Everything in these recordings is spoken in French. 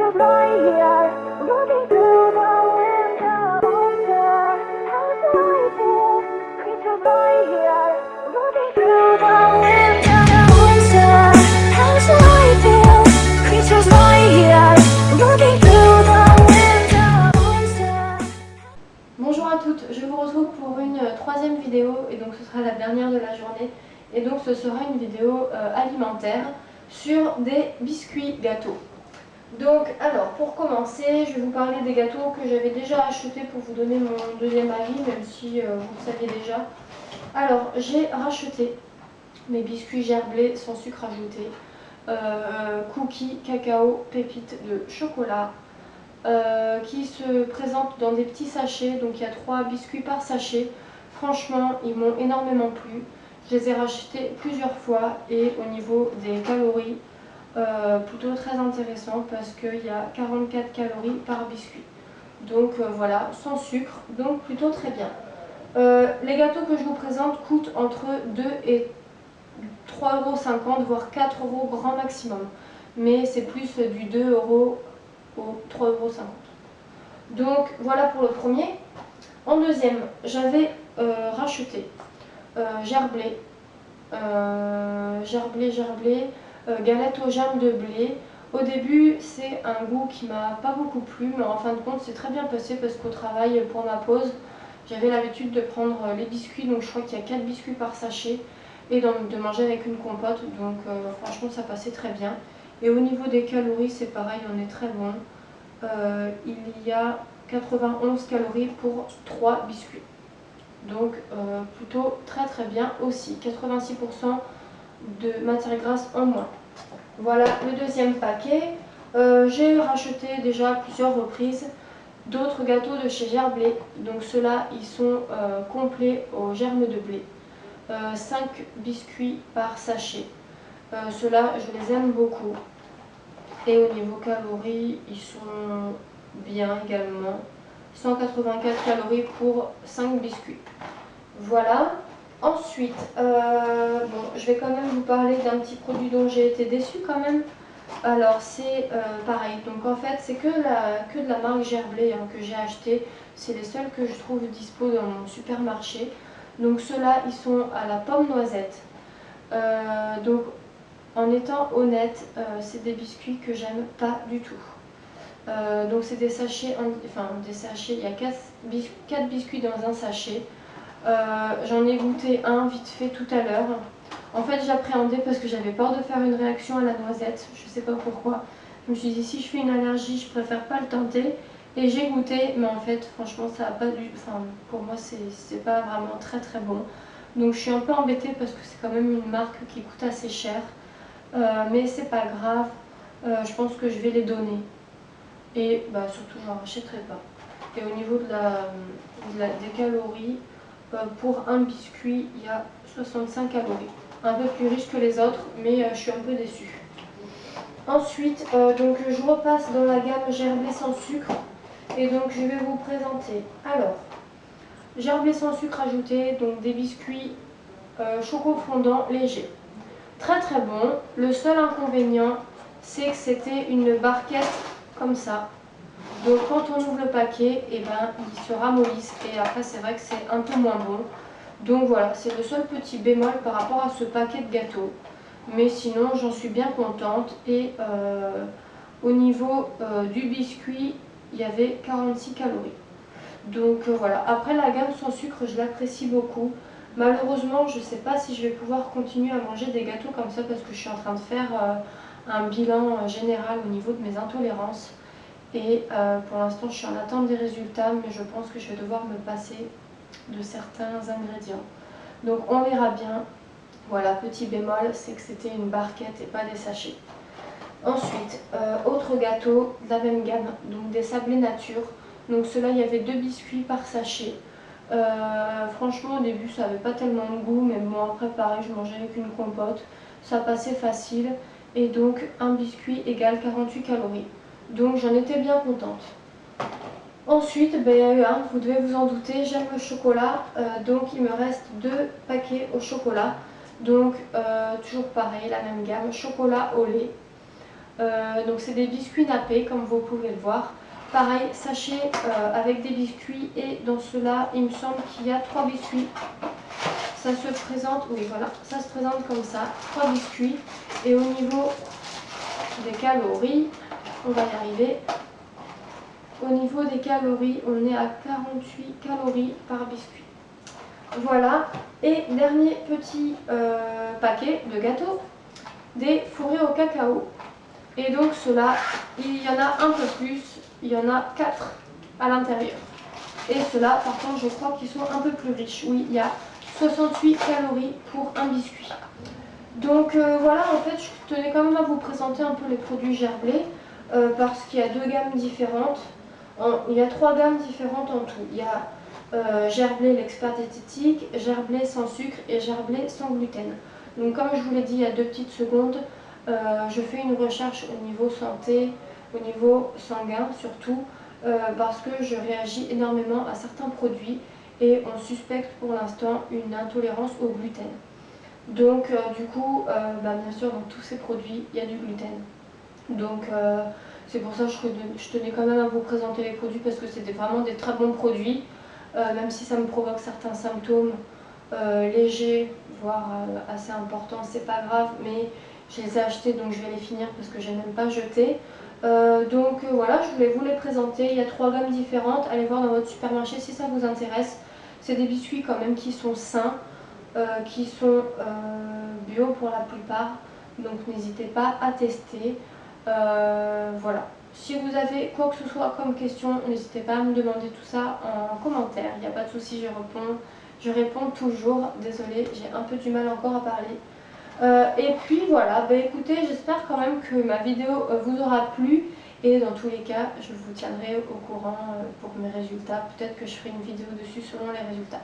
Bonjour à toutes, je vous retrouve pour une troisième vidéo et donc ce sera la dernière de la journée et donc ce sera une vidéo alimentaire sur des biscuits gâteaux. Donc alors pour commencer, je vais vous parler des gâteaux que j'avais déjà achetés pour vous donner mon deuxième avis, même si vous le saviez déjà. Alors j'ai racheté mes biscuits gerblés sans sucre ajouté, cookies, cacao, pépites de chocolat, qui se présentent dans des petits sachets. Donc il y a 3 biscuits par sachet. Franchement, ils m'ont énormément plu. Je les ai rachetés plusieurs fois et au niveau des calories, plutôt très intéressant parce qu'il y a 44 calories par biscuit. Donc voilà, sans sucre, donc plutôt très bien. Les gâteaux que je vous présente coûtent entre 2 et 3,50 €, voire 4 € grand maximum. Mais c'est plus du 2 € au 3,50 €. Donc voilà pour le premier. En deuxième, j'avais racheté gerblé, galette aux germes de blé. Au début, c'est un goût qui m'a pas beaucoup plu, mais en fin de compte, c'est très bien passé parce qu'au travail, pour ma pause, j'avais l'habitude de prendre les biscuits, donc je crois qu'il y a 4 biscuits par sachet, et de manger avec une compote, donc franchement, ça passait très bien. Et au niveau des calories, c'est pareil, on est très bon. Il y a 91 calories pour 3 biscuits. Donc plutôt très très bien aussi. 86% de matière grasse en moins. Voilà le deuxième paquet. J'ai racheté déjà à plusieurs reprises d'autres gâteaux de chez Gerblé. Donc ceux-là, ils sont complets aux germes de blé. 5 biscuits par sachet. Ceux-là, je les aime beaucoup. Et au niveau calories, ils sont bien également. 184 calories pour 5 biscuits. Voilà. Ensuite, bon, je vais quand même vous parler d'un petit produit dont j'ai été déçue quand même. Alors c'est pareil, donc en fait c'est que de la marque Gerblé que j'ai acheté. C'est les seuls que je trouve dispo dans mon supermarché. Donc ceux-là, ils sont à la pomme noisette. Donc en étant honnête, c'est des biscuits que j'aime pas du tout. Donc c'est des sachets, il y a 4 biscuits dans un sachet. J'en ai goûté un vite fait tout à l'heure. En fait j'appréhendais parce que j'avais peur de faire une réaction à la noisette, je sais pas pourquoi. Je me suis dit si je fais une allergie, je préfère pas le tenter. Et j'ai goûté, mais en fait franchement ça a pas du... pour moi c'est pas vraiment très très bon. Donc je suis un peu embêtée parce que c'est quand même une marque qui coûte assez cher. Mais c'est pas grave, je pense que je vais les donner. Et surtout j'en rachèterai pas. Et au niveau des calories, pour un biscuit il y a 65 calories. Un peu plus riche que les autres, mais je suis un peu déçue. Ensuite, donc je repasse dans la gamme Gerblé sans sucre. Et donc je vais vous présenter. Alors, Gerblé sans sucre ajouté, donc des biscuits choco fondant légers. Très très bon. Le seul inconvénient, c'est que c'était une barquette comme ça. Donc quand on ouvre le paquet, ils se ramollissent et après c'est vrai que c'est un peu moins bon. Donc voilà, c'est le seul petit bémol par rapport à ce paquet de gâteaux. Mais sinon j'en suis bien contente et au niveau du biscuit, il y avait 46 calories. Donc voilà, après la gamme sans sucre, je l'apprécie beaucoup. Malheureusement, je ne sais pas si je vais pouvoir continuer à manger des gâteaux comme ça parce que je suis en train de faire un bilan général au niveau de mes intolérances. Et pour l'instant, je suis en attente des résultats, mais je pense que je vais devoir me passer de certains ingrédients. Donc on verra bien. Voilà, petit bémol, c'est que c'était une barquette et pas des sachets. Ensuite, autre gâteau de la même gamme, donc des sablés nature. Donc ceux-là, il y avait 2 biscuits par sachet. Franchement, au début, ça n'avait pas tellement de goût, mais bon, après, pareil, je mangeais avec une compote. Ça passait facile. Et donc, un biscuit égale 48 calories. Donc, j'en étais bien contente. Ensuite, il y a eu vous devez vous en douter, j'aime le chocolat. Donc, il me reste 2 paquets au chocolat. Donc, toujours pareil, la même gamme, chocolat au lait. Donc c'est des biscuits nappés comme vous pouvez le voir. Pareil, sachet avec des biscuits, et dans cela il me semble qu'il y a 3 biscuits. Ça se présente, oui voilà, ça se présente comme ça, 3 biscuits. Et au niveau des calories, on va y arriver. Au niveau des calories, on est à 48 calories par biscuit. Voilà, et dernier petit paquet de gâteaux, des fourrés au cacao. Et donc ceux-là, il y en a un peu plus, il y en a 4 à l'intérieur. Et ceux-là, par contre, je crois qu'ils sont un peu plus riches. Oui, il y a 68 calories pour un biscuit. Donc voilà, en fait, je tenais quand même à vous présenter un peu les produits Gerblé, parce qu'il y a 2 gammes différentes. Il y a 3 gammes différentes en tout. Il y a Gerblé l'expert diététique, Gerblé sans sucre et Gerblé sans gluten. Donc comme je vous l'ai dit il y a 2 petites secondes, je fais une recherche au niveau santé, au niveau sanguin surtout, parce que je réagis énormément à certains produits et on suspecte pour l'instant une intolérance au gluten. Donc du coup, bien sûr, dans tous ces produits, il y a du gluten. Donc c'est pour ça que je tenais quand même à vous présenter les produits, parce que c'était vraiment des très bons produits, même si ça me provoque certains symptômes légers, voire assez importants, c'est pas grave, mais je les ai achetés donc je vais les finir parce que je n'aime pas jeter. Donc voilà, je voulais vous les présenter. Il y a 3 gammes différentes, allez voir dans votre supermarché si ça vous intéresse. C'est des biscuits quand même qui sont sains, qui sont bio pour la plupart, donc n'hésitez pas à tester. Voilà. Si vous avez quoi que ce soit comme question, n'hésitez pas à me demander tout ça en commentaire. Il n'y a pas de souci, je réponds toujours. Désolée, j'ai un peu du mal encore à parler. Et puis voilà, bah écoutez, j'espère quand même que ma vidéo vous aura plu. Et dans tous les cas, je vous tiendrai au courant pour mes résultats. Peut-être que je ferai une vidéo dessus selon les résultats.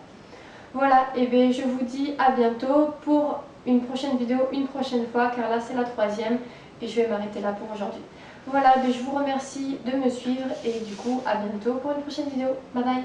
Voilà, et bien je vous dis à bientôt pour une prochaine vidéo, une prochaine fois, car là c'est la 3e et je vais m'arrêter là pour aujourd'hui. Voilà, je vous remercie de me suivre et du coup à bientôt pour une prochaine vidéo. Bye bye.